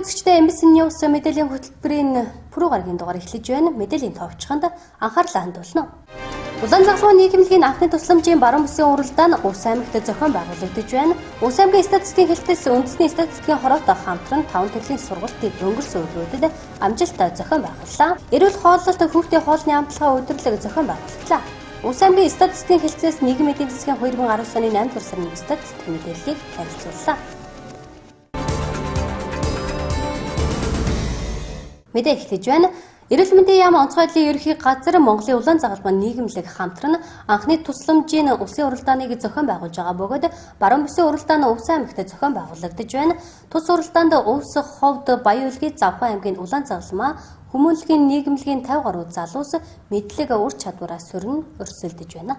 үзэгчдээ MBC News мэдээллийн хөтөлбөрийн пүрэв гарагийн дугаар эхлэж байна. Мэдээллийн товчхонд анхаарлаа хандуулна. Улаанзаалмаа нийгэмлэгийн анхны тусламжийн баруун бүсийн уралдаан нь Увс аймагт зохион байгуулагдаж байна. Увс аймгийн статистикийн хэлтээс үндэсний статистикийн хороотой хамтран 5 төрлийн сургалтыг өнгөрсөн өдрүүдэд амжилттай зохион байгууллаа. Эрүүл хооллолт хүүхдийн хоолны амтлагаа удирдлага зохион байгууллаа. Увс аймгийн статистикийн хэлтээс нийгмийн эдийн засгийн 2019 оны 8 дугаар сарын статистик мэдээллийг танилцууллаа. Мэдээ эхлэж байна. Эрүүл мэндийн яам онцгой байдлын ерөнхий газар Монголын Улаанзаалмаа нийгэмлэг хамтран анхны тусламжийн улсын уралдааныг зохион байгуулж байгаа бөгөөд баруун бүсийн уралдаан нь Увс аймагт зохион байгуулагдаж байна. Тус уралдаанд Увс ховд Баян Улгийн Завхан аймгийн Улаанзаалмаа хүмүүнлэгийн нийгэмлэгийн 50 гаруй залуус мэдлэг ур чадвараа сөрн өрсөлдөж байна.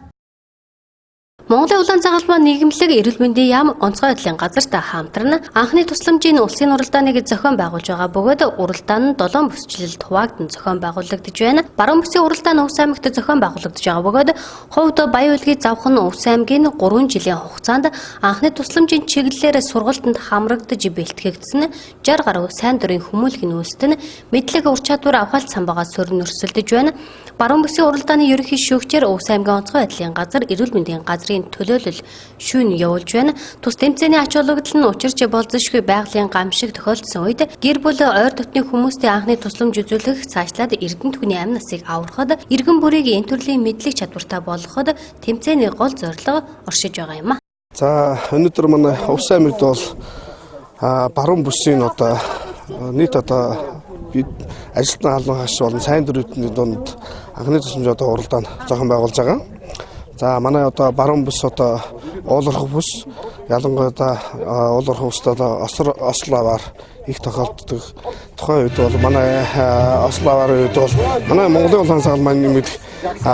Монголын Улаанзаалмаа нийгэмлэг эрүүл мэндийн яам онцгой байдлын газартай хамтран анхны тусламжийн улсын уралдааныг зохион байгуулж байгаа бөгөөд уралдаан нь 7 бүсчлэлд хуваагдсан зохион байгуулагдаж байна. Баруун бүсийн уралдаан нь Увс аймагт зохион байгуулагдаж байгаа бөгөөд ховд Баян Улгийн Завхан Увс аймгийн 3 жилийн хугацаанд анхны тусламжийн чиглэлээр сургалтанд хамрагдаж бэлтгэгдсэн 60 гаруй сайн дурын хүмүүнлэгийн үйлсэд мэдлэг ур чадвар авахалт самбагаа сөрн өрсөлдөж байна. Баруун бүсийн уралдааны ерөнхий шүүгчээр Увс аймгийн онцгой байдлын газар эрүүл мэндийн газрын төлөөлөл шүүн явуулж байна. Тус тэмцээний ач холбогдол нь учирч болзошгүй байгалийн гамшиг тохиолдсон үед гэр бүл ойр дотны хүмүүстийн анхны тусламж үзүүлэх цаашлаад эрдэнэ түүний амь насыг аврахад иргэн бүрийг энэ төрлийн мэдлэг чадвартай болгоход тэмцээний гол зорилго оршиж байгаа юм а. За өнөөдөр манай Увс аймагт бол баруун бүсийн нийт бид ажилтны халуун хаш болон сайн дөрвийн дунд анхны тусламж уралдаан зохион байгуулж байгаа. За манай баруун бүс ууларх бүс ялангуяа ууларх бүст ословаар их тохиолддог. Тухайн үед бол манай ословаар үед бол манай Монголын Улаанзаалмаа нийгэмлэг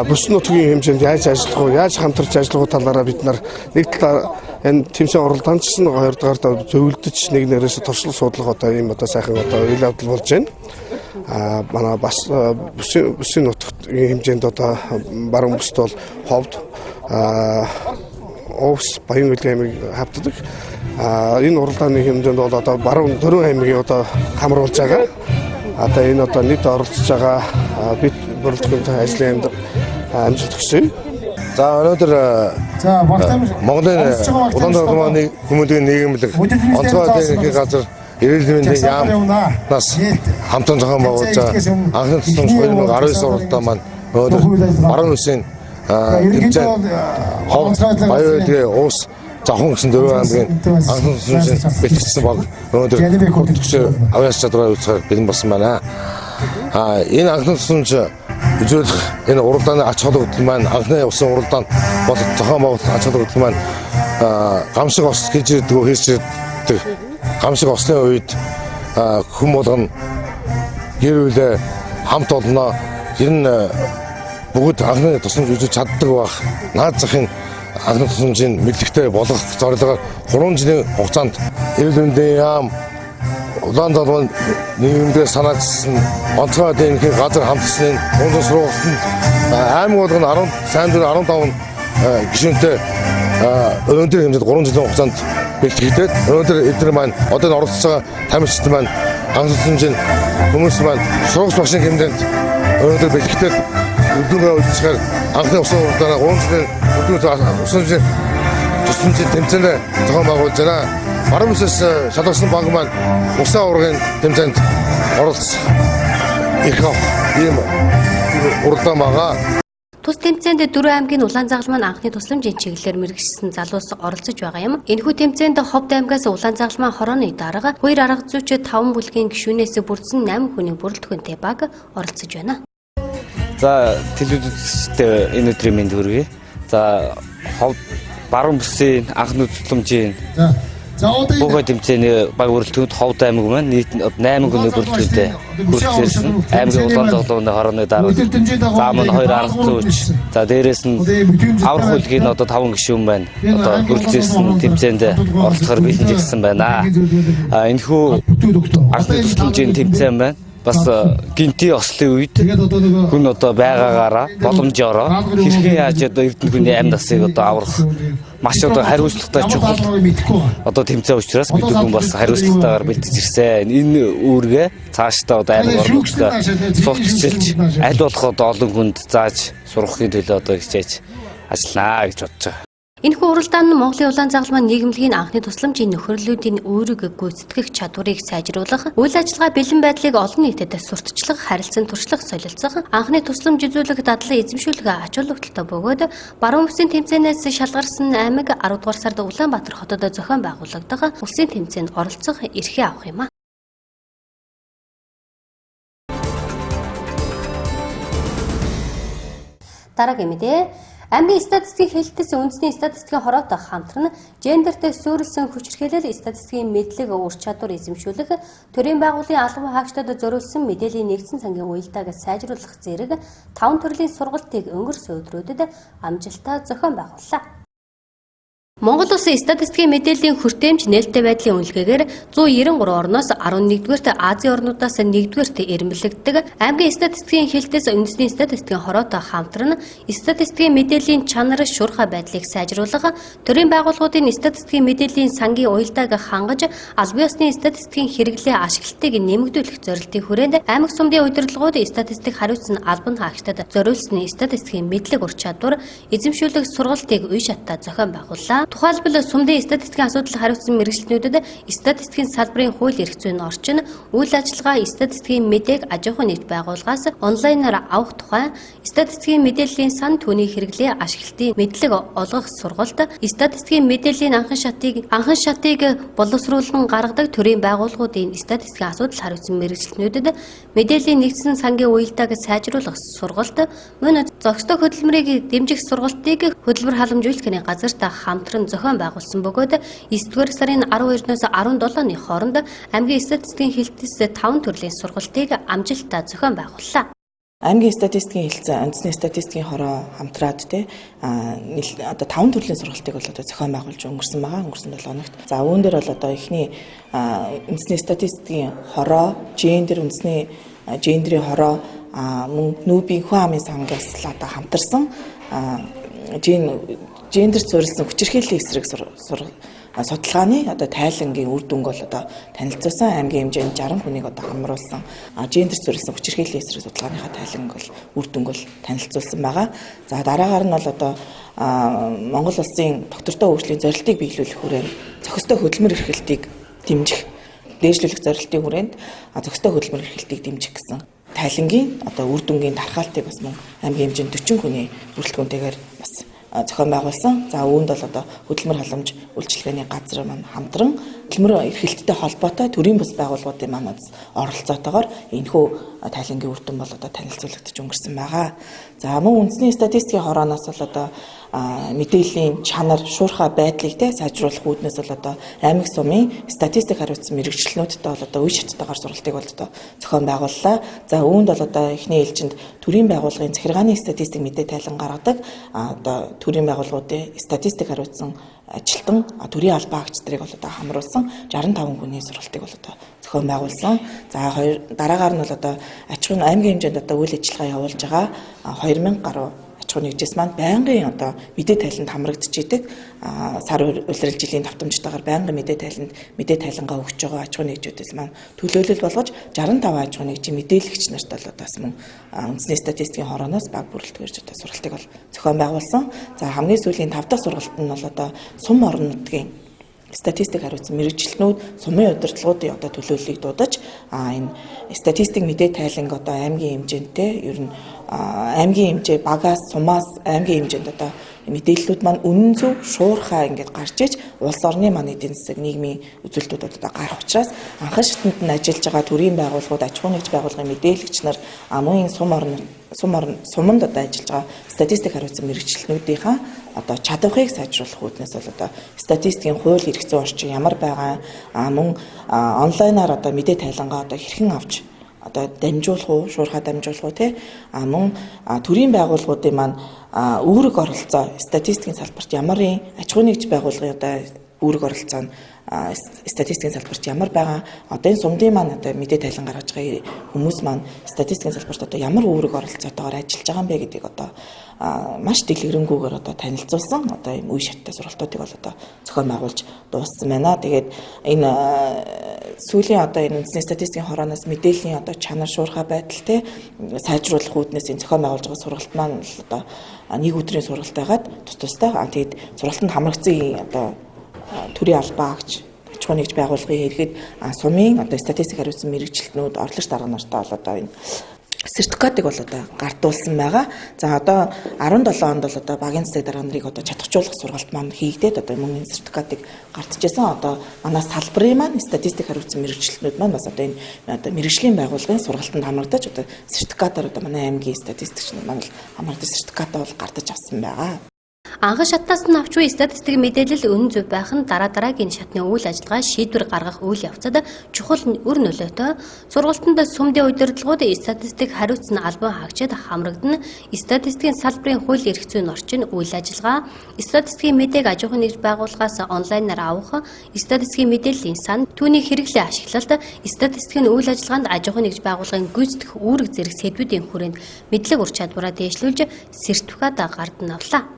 бүс нутгийн хэмжээнд яаж ажиллах вэ? Яаж хамтарч ажиллах вэ талаараа бид нар нэг талаар энэ тэмцээн уралдаанч нь хоёр дахь зөвлөдөж нэг нэрээс туршлага судлах ийм сайхан үйл явдал болж байна. Манай бас бүсийн нутгийн хэмжээнд баруун бүст бол ховд Увс Баян Улгийн аймаг хавтдаг. Энэ уралдааны хэмжээнд бол баруун дөрвөн аймгийг хамруулж байгаа. Энэ нийт оролцож байгаа бид бүрэлдэхүүн ажлын амжилт хүсье. За өнөөдөр Монголын Улаанзаалмаа хүмүүнлэгийн нийгэмлэг онцгой байдлын газар эрүүл мэндийн яамнаас хамтран зохион байгуулж байгаа анхны тусламж 2019 уралдаан маань өнөөдөр баруун бүсийн тэмцээн ховд Баян Улгийн Увс Завхан гэсэн дөрвөн аймгийн анхны тусламжийн бэлтгэгдсэн баг өнөөдөр хөтөлбөрч авьяас чадвараа үүсгэх бэлэн болсон байна. Энэ анхны тусламж үзүүлэх энэ уралдааны ач холбогдол маань анхны усан уралдаан бол зохион байгуулах ач холбогдол маань гамшиг ос гэж хэлж ирдэг. Гамшиг ослын үед хүм болгоно гэр бүлээ хамт олно. Ер нь бүгд анхны тусламж үзүүлж чаддаг байх. Наад захын анхны тусламжийн мэдлэгтэй болгох зорилгоор 3 жилийн хугацаанд эрүүл мэндийн яам Улаанзаалмаа нийгэмлэгээс санаачилсан онцгой байдлын газар хамтсны гонцон сургалтанд аймаг болгоно 15 гишүүнтэй өнөөдөр хэмжээнд 3 жилийн хугацаанд бэлтгэгдээд өнөөдөр эдгээр маань одоо энэ оролцож байгаа тамирчид маань анхны тусламжийн хүмүүс маань сургууль багшийн хэмжээнд өнөөдөр бэлтгэгдээд өдөрөө үйлчлэхээр анхны усан уралдаанаа 3 жилийн өдөрөө тусламжийн тэмцээнд зохион байгуулж байна. Баруун бүсээс шалгасан баг маань усан урлагийн тэмцээнд оролцох их ийм уралдаан байгаа. Тус тэмцээнд 4 аймгийн Улаанзаалмаа анхны тусламжийн чиглэлээр мэргэжсэн залуус оролцож байгаа юм. Энэхүү тэмцээнд ховд аймгаас Улаанзаалмаа хорооны дарга 2 арга зүйч 5 бүлгийн гишүүнээс бүрдсэн 8 хүний бүрэлдэхүүнтэй баг оролцож байна. За телевизтэй энэ өдрийн мэнд хүргэе. За ховд баруун бүсийн анхны тусламжийн Богой тэмцээний баг бүрэлдэхүүнд ховд аймаг маань нийт 8 хүний бүрэлдэхүүнтэй хүрсэн. Аймгийн Улаанзаалмаа хорооны дарга за мөн 2 арга зүйч. За дээрээс нь аврах бүлгийн 5 гишүүн байна. Бүрэлдэхүүн тэмцээнд оролцохоор бэлэнжсэн байна. Энэхүү анхны тусламжийн тэмцээн байна. бас гинти ослын үед хүн одоо байгаагаараа боломжоор хэрхэн яаж одоо эрдэнэ хүний амь насыг одоо аврах маш одоо хариуцлагатай чухал одоо тэмцээн учраас бид хүн бас хариуцлагатайгаар бэлдэж ирсэн. Энэ үүргээ цаашдаа одоо аймаг орнуудад суултчилж аль болох одоо олон хүнд зааж сургахын төлөө одоо хичээж ажиллана гэж бодож байгаа. Энэхүү уралдаан нь Монголын улаан загалмайн нийгэмлэгийн анхны тусламжийн нөхөрлөлүүдийн үүрэг гүйцэтгэх чадварыг сайжруулах, үйл ажиллагаа бэлэн байдлыг олон нийтэд сурталчлах, харилцан туршлах, солилцох, анхны тусламж үзүүлэх дадлан эзэмшүүлэх ач холбогдолтой бөгөөд баруун бүсийн тэмцээнээс шалгарсан аймаг 10 дугаар сард Улаанбаатар хотод зохион байгуулагдах улсын тэмцээнд оролцох эрхээ авах юм а. Дараагийн мэдээ Аймгийн статистикийн хэлтээс үндэсний статистикийн хороотой хамтран гендертэй суурилсан хүчирхийлэл статистикийн мэдлэг ур чадвар эзэмшүүлэх, төрийн байгууллагын албан хаагчдад зориулсан мэдээллийн нэгдсэн сангийн уялдааг сайжруулах зэрэг 5 төрлийн сургалтыг өнгөрсөн өдрүүдэд амжилттай зохион байгууллаа. Монгол Улсын статистикийн мэдээллийн хүртээмж нээлттэй байдлын үнэлгээгээр 193 орноос 11-р Азийн орнуудаас 1-р ирмэлэгддэг аймгийн статистикийн хэлтээс үндэсний статистикийн хороотой хамтран статистикийн мэдээллийн чанар шуурхай байдлыг сайжруулах, төрийн байгууллагуудын статистикийн мэдээллийн сангийн уялдааг хангаж, албан ёсны статистикийн хэрэглээ ашиглалтыг нэмэгдүүлэх зорилтын хүрээнд аймаг сумдын удирдлагууд статистик хариуцсан албан хаагчдад зориулсан статистикийн мэдлэг ур чадвар эзэмшүүлэх сургалтыг үе шаттай зохион байгууллаа. Тухайлбал сумдын статистикийн асуудал хариуцсан мэргэжилтнүүдэд статистикийн салбарын хууль эрх зүйн орчин, үйл ажиллагаа статистикийн мэдээг аж ахуйн нэгж байгууллагаас онлайнаар авах тухай, статистикийн мэдээллийн сан түүний хэрэглээ ашиглалтын мэдлэг олгох сургалт, статистикийн мэдээллийн анхан шатыг боловсруулан гаргадаг төрийн байгууллагуудын статистикийн асуудал хариуцсан мэргэжилтнүүдэд мэдээллийн нэгдсэн сангийн уялдааг сайжруулах сургалт, мөн зохистой хөтөлмөрийг дэмжих сургалтыг хөтөлбөр халамжуулалтын газартай хамтран зохион байгуулсан бөгөөд 9-р сарын 12-ноос 17-ны хооронд аймгийн статистикийн хэлтээс 5 төрлийн сургалтыг амжилттай зохион байгууллаа. Аймгийн статистикийн хэлтсэн үндэсний статистикийн хороо хамтраад одоо 5 төрлийн сургалтыг бол одоо зохион байгуулж өнгөрсөн байгаа. Өнгөрсөн 7 хоногт. За үүн дээр бол одоо эхний үндэсний статистикийн хороо, үндэсний гендерийн хороо, мөн нүүбийн хүн амын сангаас одоо хамтарсан гендер суурилсан хүчирхийллийн эсрэг судалгааны одоо тайлангийн үр дүнг бол одоо танилцуулсан. Аймгийн хэмжээнд 60 хүнийг одоо хамруулсан гендер суурилсан хүчирхийллийн эсрэг судалгааныхаа тайланг бол үр дүнг бол танилцуулсан байгаа. За дараагаар нь бол одоо Монгол улсын доктортой хөгжлийн зорилтыг биелүүлэх хүрээнд зохистой хөтөлмөр эрхлэлтийг дэмжих, дээшлүүлэх зорилтын хүрээнд зохистой хөтөлмөр эрхлэлтийг дэмжих гэсэн тайлангийн одоо үр дүнгийн тархаалтыг бас мөн аймгийн хэмжээнд 40 хүний бүрэлдэхүүнтэйгээр бас зохион байгуулсан. За үүнд бол одоо хөтөлмөр халамж үйлчилгээний газар маань хамтран хөтөлмөр эрхлэлттэй холбоотой төрийн бус байгууллагуудын маань оролцоотойгоор энэхүү тайлангийн үр дүн бол одоо танилцуулагдаж өнгөрсөн байгаа. За мөн үндэсний статистикийн хорооноос бол одоо мэдээллийн чанар шуурхай байдлыг сайжруулах үүднээс бол одоо аймаг сумын статистик хариуцсан мэргэжилтнүүдтэй бол одоо үе шаттайгаар сургалтыг бол одоо зохион байгууллаа. За үүнд бол одоо эхний ээлжинд төрийн байгууллагын захиргааны статистик мэдээ тайлан гаргадаг одоо төрийн байгууллагуудын статистик хариуцсан ажилтан төрийн албан хаагчдыг бол одоо хамруулсан 65 хүний сургалтыг бол одоо зохион байгуулсан. За дараагаар нь бол одоо аж ахуйн аймгийн хэмжээнд одоо үйл ажиллагаа явуулж байгаа 2000 гаруй аж ахуйн нэгжээс маань байнгын одоо мэдээ тайланд хамрагдж идэг сар улирал жилийн давтамжтайгаар байнгын мэдээ тайлангаа өгч байгаа аж ахуйн нэгжүүдээс маань төлөөлөл болгож 65 аж ахуйн нэгжийн мэдээлэгч нарт бол одоо бас мөн үндэсний статистикийн хорооноос баг бүрэлдэхүүнж одоо сургалтыг бол зохион байгуулсан. За хамгийн сүүлийн 5 дахь сургалт нь бол одоо сум орон нутгийн статистик хариуцсан мэргэжилтнүүд сумын удирдлагуудын одоо төлөөллийг дуудаж энэ статистик мэдээ тайланг одоо аймгийн хэмжээндээ ер нь аймгийн хэмжээ багаас сумаас аймгийн хэмжээнд одоо мэдээллүүд маань үнэн зөв шуурхай ингээд гарч иж улс орны маань эдийн засаг нийгмийн үзүүлэлтүүд одоо гарах учраас анхан шатнд нь ажиллаж байгаа төрийн байгууллагууд аж ахуйн нэгж байгууллагын мэдээлэгч нар мөн суманд одоо ажиллаж байгаа статистик хариуцсан мэргэжилтнүүдийнхаа одоо чадварыг сайжруулах үүднээс бол одоо статистикийн хууль эрх зүйн орчин ямар байгаа мөн онлайнаар одоо мэдээ тайлангаа одоо хэрхэн авч одоо дамжуулах уу, шуурхай дамжуулах уу мөн төрийн байгууллагуудын маань үүрэг оролцоо статистикийн салбарт ямарын аж ахуйн нэгж байгууллагын одоо үүрэг оролцоо нь статистикийн салбарт ямар байгаа одоо энэ сумдын маань одоо мэдээ тайлан гаргаж байгаа хүмүүс маань статистикийн салбарт одоо ямар үүрэг оролцоотойгоор ажиллаж байгаа юм бэ гэдгийг одоо маш дэлгэрэнгүйгээр одоо танилцуулсан одоо ийм үе шаттай сургалтуудыг бол одоо зохион байгуулж дууссан байна. Тэгээд энэ сүүлийн одоо энэ үндэсний статистикийн хорооноос мэдээллийн одоо чанар шуурхай байдал те сайжруулах үүднээс энэ зохион байгуулж байгаа сургалт маань одоо нэг өдрийн сургалт байгаад тустай. Тэгээд сургалтанд хамрагдсан одоо төрийн албаагч аж ахуй нэгж байгууллагын иргэд сумын одоо статистик хариуцсан мэрэгчлэтнүүд орлогч дарга нартай бол одоо энэ сертификатыг бол одоо гардуулсан байгаа. За одоо 17 онд бол одоо багийн засаг дарга нарыг одоо чадахжуулах сургалт маань хийгдээд одоо мөн энэ сертификатыг гардчихсан. Одоо манай салбарын маань статистик хариуцсан мэрэгчлэтнүүд маань бас одоо энэ одоо мэрэгжлийн байгууллагын сургалтанд хамрагдаж одоо сертификатаар одоо манай аймгийн статистикч нар маань хамрагдаж сертификатаа бол гардаж авсан байгаа. Анхан шатнаас нь авч буй статистик мэдээлэл үнэн зөв байх нь дараагийн шатны үйл ажиллагаа шийдвэр гаргах үйл явцад чухал өр нөлөөтэй. Сургалтанд сүмдийн удирдлагууд статистик хариуцсан албан хаагчид хамрагдана. Статистикийн салбарын хууль эрх зүйн орчин үйл ажиллагаа, статистикийн мэдээг аж ахуйн нэгж байгууллагаас онлайнаар авах, статистикийн мэдээллийн сан, түүний хэрэглээ ашиглалт, статистикийн үйл ажиллагаанд аж ахуйн нэгж байгууллагын гүйцэтгэх үүрэг зэрэг сэдвүүдийн хүрээнд мэдлэг ур чадвараа дэвшлүүлж сертификат гардан авлаа.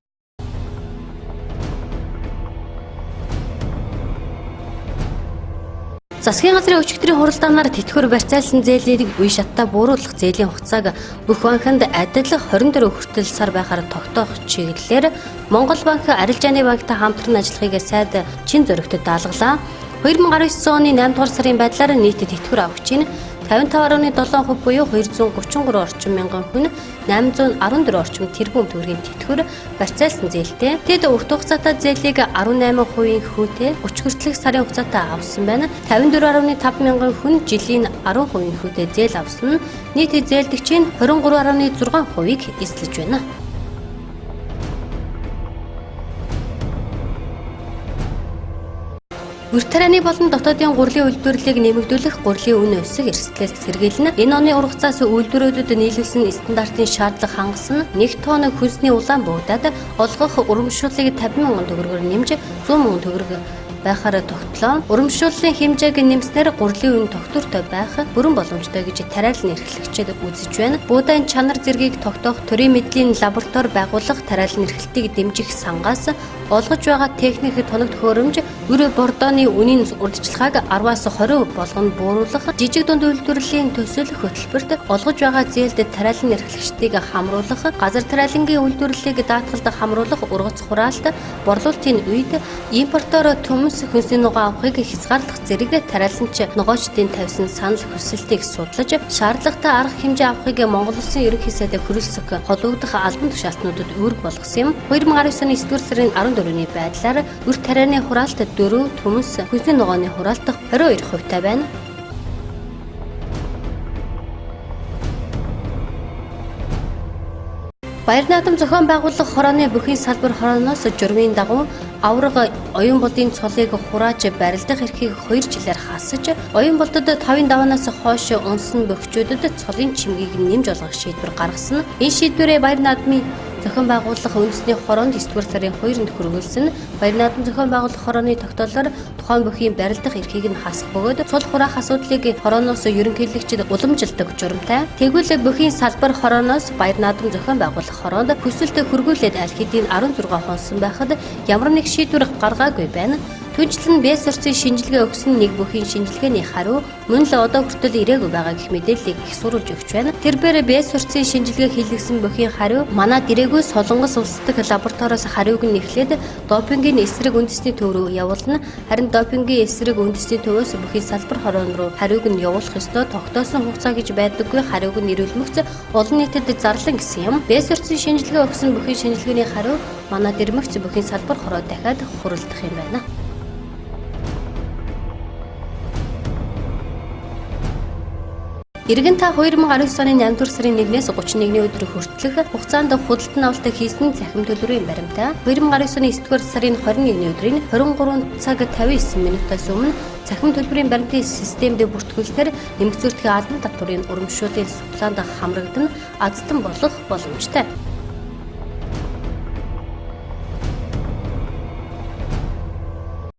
Засгийн газрын өчигдрийн хуралдаанаар тэтгэвэр барьцаалсан зээлийг үе шаттай бууруулах зээлийн хугацааг бүх банкнд адил 24 хүртэл сар байхаар тогтоох чиглэлээр Монгол банк арилжааны банктай хамтран ажиллахыг сайд чин зөрөгтөд даалгалаа. 2019 оны 8 дугаар сарын байдлаар нийт тэтгэвэр авагчийн 55.7% буюу 233 орчим мянган хүн 814 орчим тэрбум төгрөгийн тэтгэвэр барьцаалсан зээлтэй. Тэд урт хугацаатай зээлийг 18% хүүтэй 30 хүртэлх сарын хугацаатай авсан байна. 54.5 мянган хүн жилийн 10% хүүтэй зээл авсан. Нийт зээлдэгчийн 23.6%-ийг эзлэж байна. Урт тарианы болон дотоодын гурлийн үйлдвэрлэлийг нэмэгдүүлэх гурлийн үн өсөх эрсдлээс сэргийлнэ. Энэ оны ургацаас үйлдвэрүүдэд нийлүүлсэн стандартын шаардлага хангасан 1 тонн хүнсний улаан буудад олгох урамшууллыг 50,000 төгрөгөөр нэмж 100,000 төгрөг байхаар тогтлоо. Урамшууллын хэмжээг нэмснээр гурлийн үн тогтвортой байх бүрэн боломжтой гэж тариалан эрхлэгчид үзэж байна. Буудаан чанар зэргийг тогтоох төрийн мэдлийн лаборатори байгуулах тариалан эрхлэлтийг дэмжих сангаас олгож байгаа техник тоног төхөөрөмж өр бордооны үнийн урдчилгааг 10-аас 20% болгоно бууруулах, жижиг дунд үйлдвэрлэлийн төсөл хөтөлбөрт олгож байгаа зээлд тариалан эрхлэгчдийг хамруулах, газар тариалангийн үйлдвэрлэлийг даатгалд хамруулах ургац хураалт, борлуулалтын үед импортоор төмс хүнсний нугаа авахыг хязгаарлах зэрэг тариаланч нугаачдын тавьсан санал хүсэлтийг судлаж, шаардлагатай арга хэмжээ авахыг Монгол Улсын ерөнхий сайд хүрэлцэх холбогдох албан тушаалтнуудад үүрэг болгосон юм. 2019 оны 9 сарын 14-ний байдлаар урт тарианы хураалт 4, төмс хүнсний нугааны хураалт 22% байна. Баяр наадам зохион байгуулах хорооны бүхий салбар хорооноос журмын дагуу авраг оюун болдын цолыг хурааж барилдах эрхийг 2 жилээр хасаж, оюун болдод 5 даваанаас хойш унсан бөхчүүдэд цолын чимгийг нэмж олгох шийдвэр гаргасан. Энэ шийдвэрээ баяр наадмын зохион байгуулах үндэсний хороонд 9 дугаар сарын 2-нд хүргүүлсэн. Баяр наадам зохион байгуулах хорооны тогтоолоор тухайн бүхий барилдах эрхийг нь хасах бөгөөд цол хураах асуудлыг хорооноос ерөнхийлөгчд уламжилдаг журамтай. Тэгвэл бүхий салбар хорооноос баяр наадам зохион байгуулах хороонд хүсэлт хүргүүлээд аль хэдийн 16 хонсон байхад ямар нэг шийдвэр гаргаагүй байна. Түүнчлэн бэс сурцын шинжилгээ өгсөн нэг бүхий шинжилгээний хариу мөн л одоо хүртэл ирээгүй байгаа гэх мэдээллийг их сурулж өгч байна. Тэрээр бэс сурцын шинжилгээ хийлгсэн бүхий хариу манад ирээгүй Солонгос улс дахь лабораториос хариуг нь эхлээд допингийн эсрэг үндэсний төв рүү явуулна. Харин допингийн эсрэг үндэсний төвөөс бүхий салбар хороон руу хариуг нь явуулах ёстой тогтоосон хугацаа гэж байдаггүй хариуг нь ирүүлмэгц олон нийтэд зарлан гэсэн юм. Бэс сурцын шинжилгээ өгсөн бүхий шинжилгээний хариу манад ирмэгц бүхий салбар хороо дахиад хуралдах юм байна. Иргэн та 2019 оны 8 дугаар сарын 1-ээс 31-ний өдөр хүртэлх хугацаанд худалдан авалт хийсэн цахим төлбөрийн баримтаа 2019 оны 9 дугаар сарын 21-ний өдрийн 23 цаг 59 минутаас өмнө цахим төлбөрийн баримтын системд бүртгүүлэхээр нэмэгцүүлтгэхийн албан татварын урамшууллын суглаанд хамрагдана азтан болох боломжтой.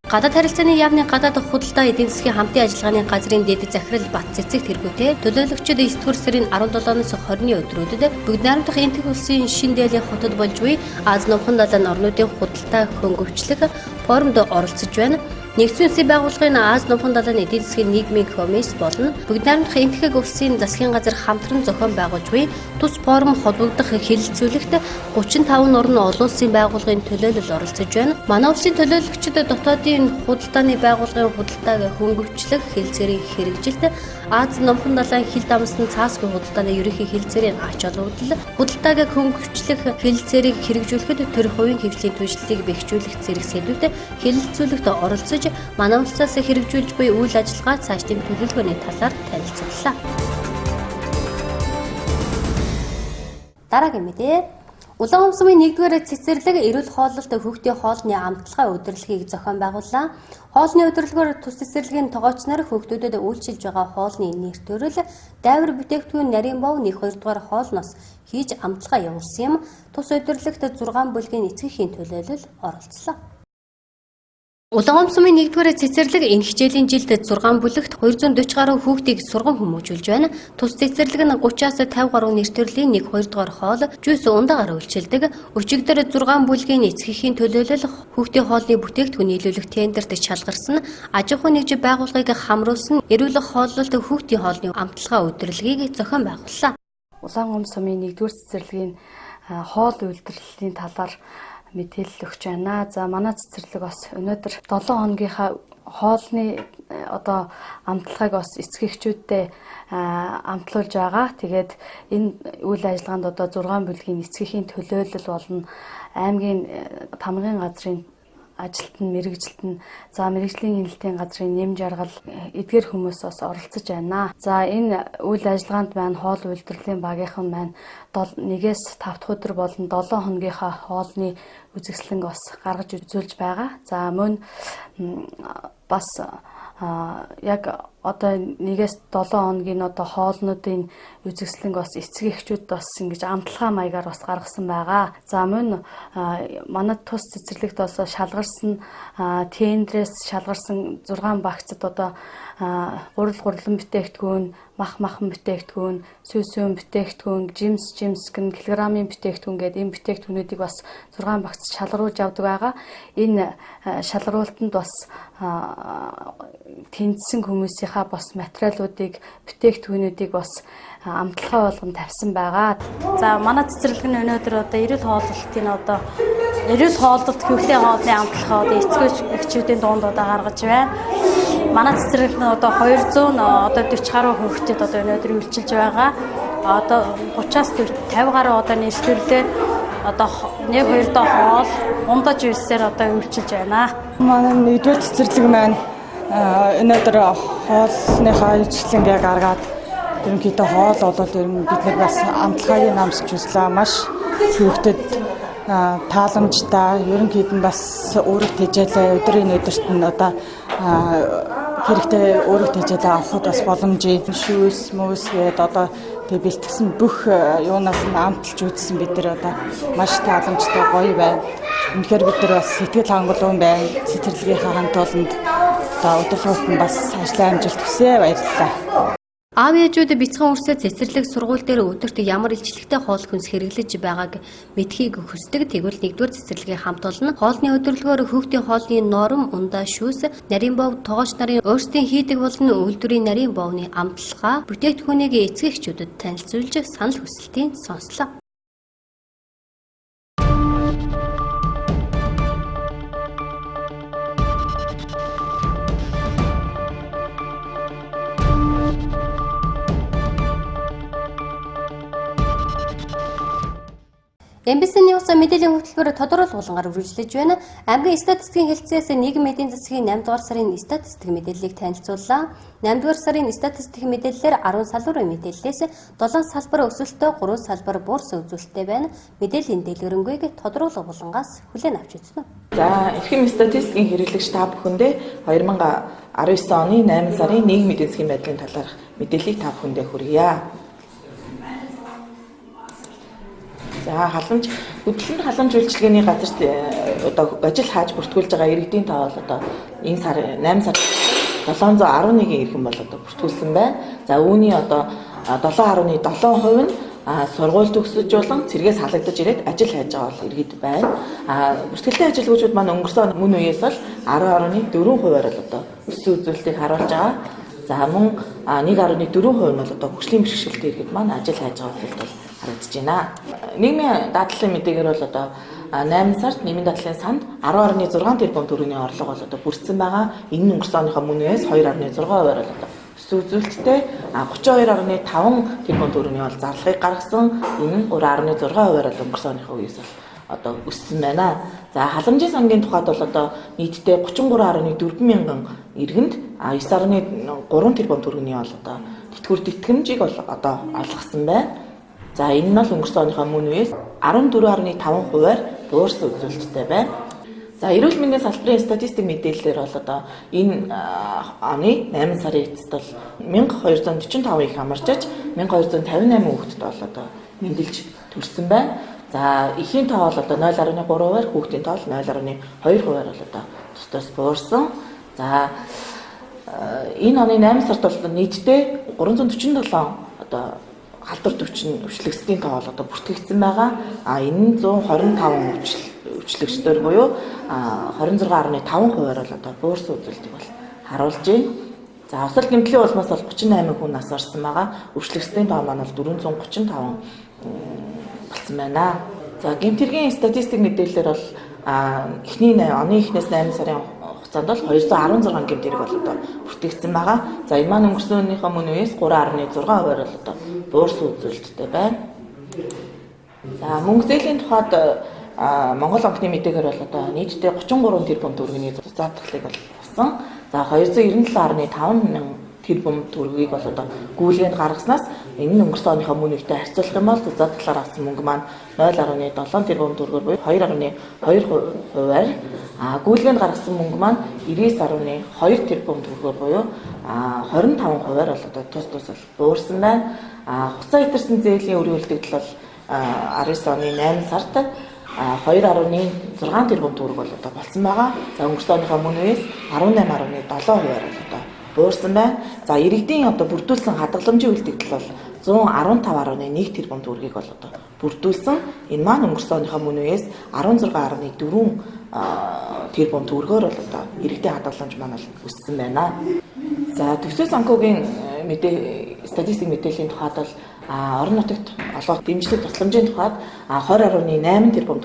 Гадаад харилцааны яамны гадаад худалдаа эдийн засгийн хамтын ажиллагааны газрын дэд захирал Бат Цэцэг тэргүүтээ төлөөлөгчид 9-р сарын 17-ноос 20-ны өдрүүдэд бүгд найрамдах энтэг улсын шин дээлийн хотод болж буй Аз номхон далайн орнуудын худалдаа хөнгөвчлөх форумд оролцож байна. Нэгдсэн улсын байгууллагын Аз номхон далайн эдийн засгийн нийгмийн комисс болон бүгд найрамдах энтэг улсын засгийн газар хамтран зохион байгуулж буй тус форум холбогдох хэлэлцүүлэгт 35 орн олон улсын байгууллагын төлөөлөл оролцож байна. Манай улсын төлөөлөгчид дотоодын худалдааны байгууллагын худалдааг хөнгөвчлөх хэлцээрийн хэрэгжилт Аз номхон далайн хил дамсны цаасгүй худалдааны ерөнхий хэлцээрийн ач холбогдол худалдааг хөнгөвчлөх хэлцээрийг хэрэгжүүлэхэд төр хувийн хөгжлийн түвшлийг бэхжүүлэх зэрэг сэдвүүдэд хэлэлцүүлэгт оролцож манай улсаас хэрэгжүүлж буй үйл ажиллагаа цаашдын төлөвлөгөөний талаар танилцууллаа. Дараагийн мэдээ. Улаан умсмын 1-р цэцэрлэг эрүүл хооллолт хүүхдийн хоолны амтлагаа удирдлагыг зохион байгууллаа. Хоолны удирдлагаар тус цэцэрлэгийн тогооч нар хүүхдүүдэд үйлчилж байгаа хоолны нэр төрөл, дайвар бүтээгдэхүүн нарийн бов 1-2 хоолноос хийж амтлагаа явуулсан юм. Тус удирдлагт 6 бүлгийн эцгийн төлөөлөл оролцлоо. Улаан умсмын 1-р цэцэрлэг энэ хичээлийн жилд 6 бүлэгт 240 гаруй хүүхдийг сурган хүмүүжүүлж байна. Тус цэцэрлэг нь 30-аас 50 гаруй нэр төрлийн 1-2 хоол, жуус ундагаар үйлчилдэг. Өчигдөр 6 бүлгийн эцгийн төлөөлөл хүүхдийн хоолны бүтээгдэхүүн нийлүүлэх тендерт шалгарсан аж ахуйн нэгж байгууллагыг хамруулсан эрүүл хооллолт хүүхдийн хоолны амтлагаа удирдлагыг зохион байгууллаа. Улаан умсмын 1-р цэцэрлэгийн хоол үйлдвэрлэлийн талаар мэдээлэл өгч байна. За манай цэцэрлэг бас өнөөдөр 7 хоногийнхаа хоолны амтлагыг бас эцгийгчүүдэд амтлуулж байгаа. Тэгээд энэ үйл ажиллагаанд 6 бүлгийн эцгийнхээ төлөөлөл болон аймгийн тамгын газрын ажилтан, мэрэгжилтэн, за мэрэгжлийн хяналтын газрын нэм жаргал эдгээр хүмүүс бас оролцож байна. За энэ үйл ажиллагаанд маань хоол үйлдвэрлэлийн багийнхан маань 1-5 дахь өдөр болон 7 хоногийнхаа хоолны үзэсгэлэн бас гаргаж үзүүлж байгаа. За мөн бас яг 1-7 хоногийн хоолнуудын үзэсгэлэнг бас эцэг эхчүүд бас ингэж амтлагаа маягаар бас гаргасан байгаа. За мөн манай тус цэцэрлэгт бас шалгарсан тендерээс шалгарсан 6 багцад гурилан бүтээгдэхүүн, махан бүтээгдэхүүн, сүүн бүтээгдэхүүн, жимс гэн килограммын бүтээгдэхүүн гэдэг энэ бүтээгдэхүүнүүдийг бас 6 багцад шалгаруулж авдаг байгаа. Энэ шалгаруултанд бас тэнцсэн хүмүүсийнхаа бас материалуудыг, бүтээгдэхүүнүүдийг бас амтлагаа болгон тавьсан байгаа. За манай цэцэрлэг нь өнөөдөр эрүүл хооллолт хүүхдийн хоолны амтлагаа эцэг эхчүүдийн дунд гаргаж байна. Манай цэцэрлэг нь 240 гаруй хүүхдэд өнөөдөр үйлчилж байгаа. 30-аас 50 гаруй нэр төрлөө 1-2 хоол, ундаа жуйсээр үйлчилж байна. Манай 1-р цэцэрлэг маань өнөөдөр хоолныхаа үйлчлэгээ гаргаад ерөнхийдөө хоол болоод бид нар бас амтлагыг намсч үзлээ. Маш хүүхдэд тааламжтай, ерөнхийд нь бас өөрөг тэжээлээ өдрийн өдөрт нь хэрэгтэй өөрөг тэжээлээ авахд бас боломжийг шүүс гээд тэг бэлтгэсэн бүх юунаас нь амталж үзсэн бид нар маш тааламжтай гоё байна. Үнэхээр бид нар бас сэтгэл хангалуун байна. Цэцэрлэгийнхаа хамт олонд удирдлагууд нь бас ажлын амжилт хүсье, баярлалаа. Аав ээжүүд бяцхан үрсээ цэцэрлэг сургууль дээр өдөрт ямар илчлэгтэй хоол хүнс хэрэглэж байгааг мэдхийг хүсдэг. Тэгвэл 1-р цэцэрлэгийн хамт олон хоолны удирдлагоор хүүхдийн хоолны норм, ундаа, шүүс, нарийн бов, тогооч нарын өөрсдийн хийдэг болон үйлдвэрийн нарийн бовны амтлагаа бүтээгдэхүүнийг эцэг эхчүүдэд танилцуулж санал хүсэлтийн сонслоо. MBC News мэдээллийн хөтөлбөр тодорхойлол болонгаар үргэлжлэж байна. Аймгийн статистикийн хэлтсээс нийгмийн эдийн засгийн 8-р сарын статистик мэдээллийг танилцууллаа. 8-р сарын статистик мэдээллээр 10 салбарын мэдээллээс 7 салбар өсөлттэй, 3 салбар буурс үзүүлэлттэй байна. Мэдээллийн дэлгэрэнгүй тодорхойлол болонгоос хүлээн авч үзнэ. За, эрхэм статистикийн хэрэглэгч та бүхэндээ 2019 оны 8 сарын нийгмийн эдийн засгийн байдлын талаарх мэдээллийг та бүхэндээ хүргье. За халамж хөдөлмөр халамж үйлчилгээний газарт одоо ажил хааж бүртгүүлж байгаа иргэдийн тоо бол одоо энэ сар 8 сар 711 иргэн бол одоо бүртгүүлсэн байна. За үүний одоо 7.7% нь сургууль төгсөж болон цэргээс халагдаж ирээд ажил хайж байгаа бол иргэд байна. Бүртгэлтэй ажилгүйчүүд маань өнгөрсөн мөн үеэс бол 10.4%-аар л одоо өссөн үзүүлэлтийг харуулж байгаа. За мөн 1.4% нь бол одоо хөгжлийн бэрхшээлтэй иргэд маань ажил хайж байгаа зүйл бол харагдаж байна. Нийгмийн дадлалын мэдээгээр бол одоо 8 сард нийгмийн дадлалын санд 10.6 тэрбум төгрөгийн орлого бол одоо бүрдсэн байгаа. Энэ нь өнгөрсөн оныхоо мөн үеэс 2.6%-аар л одоо үзүүлэлттэй 32.5 тэрбум төгрөгийн бол зарлахыг гаргасан. Энэ нь 3.6%-аар л өнгөрсөн оныхоо үеэс одоо өссөн байна. За халамжийн сангийн тухайд бол одоо нийтдээ 33.4 мянган иргэнд 9.3 тэрбум төгрөгийн бол одоо тэтгэвэр тэтгэмжийг бол одоо олгосон байна. За энэ нь бол өнгөрсөн оныхоо мөн үеэс 14.5%-аар буурсан үзүүлэлттэй байна. За эрүүл мэндийн салбарын статистик мэдээллээр бол одоо энэ оны 8 сарын эцэст бол 1245 их амарчж 1258 хүүхэдд бол одоо мэндэлж төрсөн байна. За эхийн тоо бол одоо 0.3%-аар, хүүхдийн тоо 0.2%-аар бол одоо тус буурсан. За энэ оны 8 сард бол нийтдээ 347 одоо халдвар өвчлөгчдийн тоо бол одоо бүртгэгдсэн байгаа. Энэ нь 125 өвчлөгчдөр буюу 26.5%-аар бол одоо буурсан үзүүлэлтийг бол харуулж байна. За осол гэмтлийн улмаас бол 38 хүн нас орсон байгаа. Өвчлөгчдийн тоо маань бол 435 болсон байна. За гэмтэргийн статистик мэдээлэлээр бол оны эхнээс 8 сарын хугацаанд бол 216 гэмтэрэг бол одоо бүртгэгдсэн байгаа. За энэ маань өнгөрсөн өдрийнхөө мөн үеэс 3.6%-аар бол одоо буурсан үзүүлэлттэй байна. За мөнгө зээлийн тухайд Монгол банкны мэдээгээр бол одоо нийтдээ 33 тэрбум төгрөгийн задлалыг бол авсан. За 297.5 мянган тэрбум төгрөгийг бол одоо гүйлгээнд гаргаснаас энэ нь өнгөрсөн оныхоо мөн үетэй харьцуулах юм бол задлалаар авсан мөнгө маань 0.7 тэрбум төгрөгөөр буюу 2.2%-аар гүйлгээнд гаргасан мөнгө маань 99.2 тэрбум төгрөгөөр буюу 25%-аар бол одоо тус бол буурсан байна. Хуцаа итэрсэн зээлийн үр үлдэгдэл бол 19 оны 8 сард 2.6 тэрбум төгрөг бол одоо болсон байгаа. За өнгөрсөн оныхоо мөн үеэс 18.7%-аар бол одоо буурсан байна. За иргэдийн одоо бүрдүүлсэн хадгаламжийн үлдэгдэл бол 115.1 тэрбум төгрөгийг бол одоо бүрдүүлсэн. Энэ маань өнгөрсөн оныхоо мөн үеэс 16.4 тэрбум төгрөгөөр бол одоо иргэдийн хадгаламж маань өссөн байна. За төсөө санхүүгийн статистик мэдээллийн тухайд бол орон нутагт олгох дэмжлэг тусламжийн тухайд 20.8 тэрбум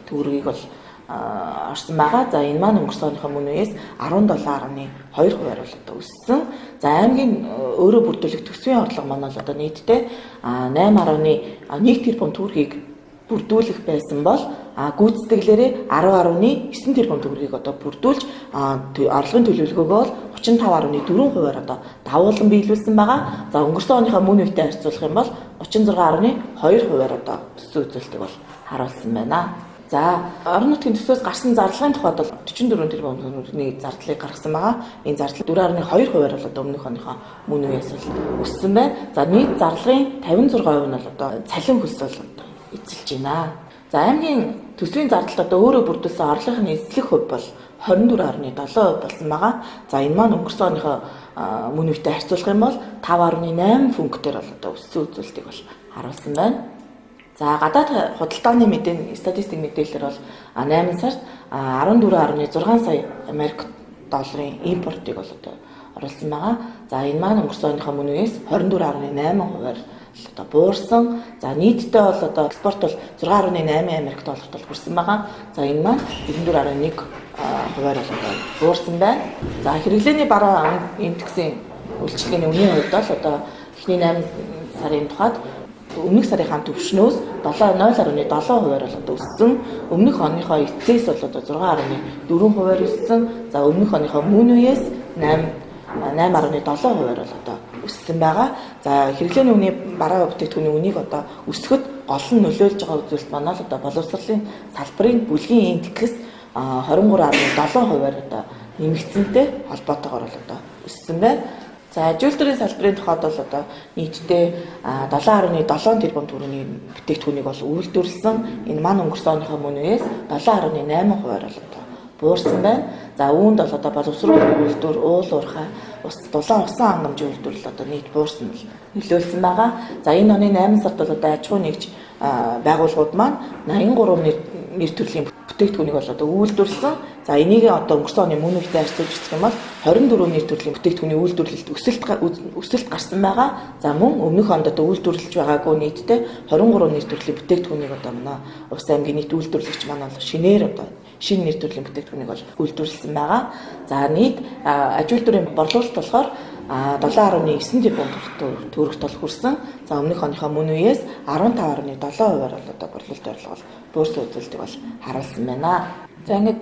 төгрөгийг бол орсон байгаа. За энэ маань өнгөрсөн оныхоо мөн үеэс 17.2%-аар бол одоо өссөн. За аймгийн өөрөө бүрдүүлэх төсвийн орлого маань бол одоо нийтдээ 8.1 тэрбум төгрөгийг бүрдүүлэх байсан бол гүйцэтгэлээрээ 10.9 тэрбум төгрөгийг одоо бүрдүүлж орлогын төлөвлөгөөгөө бол 35.4%-аар одоо давуулан биелүүлсэн байгаа. За өнгөрсөн оныхоо мөн үетэй харьцуулах юм бол 36.2%-аар одоо өссөн үзүүлэлтийг бол харуулсан байна. За орон нутгийн төсвөөс гарсан зарлагын тухайд бол 44 тэрбум төгрөгийн зардлыг гаргасан байгаа. Энэ зардал 4.2%-аар бол одоо өмнөх оныхоо мөн үеэс өссөн байна. За нийт зарлагын 56% нь бол одоо цалин хөлс бол эзэлж байна. За аймгийн төсвийн зардалд одоо өөрөө бүрдүүлсэн орлогын эзлэх хувь бол 24.7% болсон байгаа. За энэ маань өнгөрсөн оныхоо мөн үетэй харьцуулах юм бол 5.8 пунктээр бол одоо өссөн үзүүлэлтийг бол харуулсан байна. За гадаад худалдааны статистик мэдээлэлээр бол 8 сард 14.6 сая Америк долларын импортыг бол одоо оруулсан байгаа. За энэ маань өнгөрсөн оныхоо мөн үеэс 24.8%-аар одоо буурсан. За нийтдээ бол одоо экспорт бол 6.8 Америк долларт бол хүрсэн байгаа. За энэ маань 94.1%-аар бол буурсан байна. За хэрэглээний баруун индексийн үйлчилгээний үнийн хувьд бол одоо эхний 8 сарын тухайд өмнөх сарынхаа төвшнөөс 0.7%-аар бол одоо өссөн. Өмнөх оныхоо эцээс бол одоо 6.4%-аар өссөн. За өмнөх оныхоо мөн үеэс 8.7%-аар бол одоо өссөн байгаа. За хэрэглээний үнийн бараа бүтээгдэхүүний үнийг одоо өсгөхөд гол нь нөлөөлж байгаа үзүүлэлт маань л одоо боловсролын салбарын бүлгийн индекс 23.7%-аар одоо нэмэгдсэнтэй холбоотойгоор бол одоо өссөн байна. За ажилтны салбарын тухайд бол одоо нийтдээ 7.7 тэрбум төгрөгийн бүтээгдэхүүнийг бол үйлдвэрлэсэн. Энэ маань өнгөрсөн оныхоо мөн үеэс 7.8% бол одоо буурсан байна. За үүнд бол одоо боловсруулах үйлдвэр, уул уурхай, дулаан усан хангамжийн үйлдвэрлэл одоо нийт буурсан бол нөлөөлсөн байгаа. За энэ оны 8 сард бол одоо аж ахуй нэгж байгууллагууд маань 83 нэр төрлийн бүтээгдэхүүнийг бол одоо үйлдвэрлэсэн. За энийг одоо өнгөрсөн оны мөн үетэй харьцуулж үзэх юм бол 24 нэр төрлийн бүтээгдэхүүний үйлдвэрлэлд өсөлт гарсан байгаа. За мөн өмнөх онд одоо үйлдвэрлэж байгаагүй нийтдээ 23 нэр төрлийн бүтээгдэхүүнийг одоо манай Увс аймгийн нийт үйлдвэрлэгч маань бол шинээр одоо шинэ нэр төрлийн бүтээгдэхүүнийг бол үйлдвэрлэсэн байгаа. За нийт аж үйлдвэрийн борлуулалт болохоор 7.9 тэрбум төгрөгт бол хүрсэн. За өмнөх оныхоо мөн үеэс 15.7%-аар бол одоо борлуулалт орлого бол буурсан үзүүлэлтийг бол харуулсан байна. За ингээд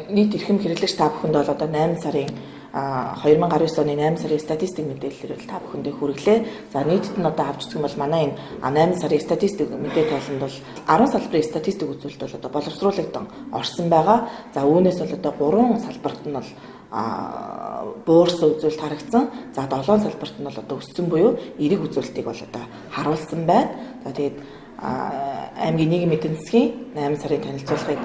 нийт эрхэм хэрэглэгч та бүхэнд бол одоо 8 сарын 2019 оны 8 сарын статистик мэдээллээр бол та бүхэндээ хүргэлээ. За нийтэд нь одоо авч үзэх юм бол манай энэ 8 сарын статистик мэдээ тайланд бол 10 салбарын статистик үзүүлэлт бол одоо боловсруулагдсан орсон байгаа. За үүнээс бол одоо 3 салбарт нь бол буурсан үзүүлэлт харагдсан. За 7 салбарт нь бол одоо өссөн буюу эерэг үзүүлэлтийг бол одоо харуулсан байна. За тэгээд аймгийн нийгмийн эдийн засгийн 8 сарын танилцуулгыг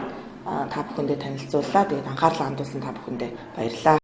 та бүхэндээ танилцууллаа. Тэгээд анхаарлаа хандуулсан та бүхэндээ баярлалаа.